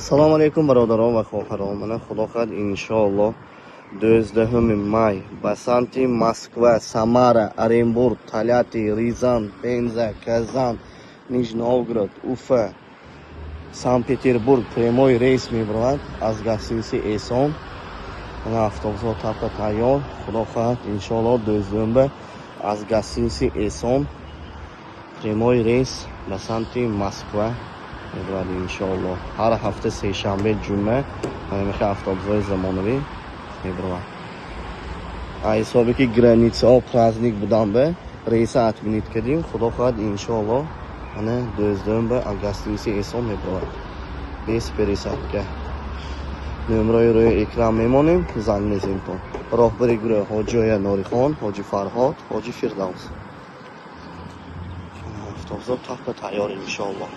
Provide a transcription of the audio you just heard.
Assalomu alaykum birodaron va xo'jaron. Mana xudo xohlasa inshaalloh 12 may Basanti, Moskva, Samara, Orenburg, Tolyatti, Rizan, Penza, Kazan, Nijniy Novgorod, Ufa, Sankt-Peterburg прямой reys mebrad az gastiniy Eson. Mana avtobuslar tappa tayyor. Xudo xohlasa inshaalloh 12 az gastiniy Eson прямой reys Basanti, Moskva. Mebradi inshaalloh. Har hafta seshanba, juma mana shu avtobuslar zamonaviy mebradi. Hisobi ki granitsa праздник budanbe reysa atminit kedim. Xudo xohlasa inshaalloh ana 12 avgustinisi eson mebradi. Bez пересадка. Номерой ro'y ekran memonim, zang mezinton. Rohbari guruh Hojiya Norixon, Hoji Farhod, Hoji Firdavs. Avtobuslar tappa tayyor inshaalloh.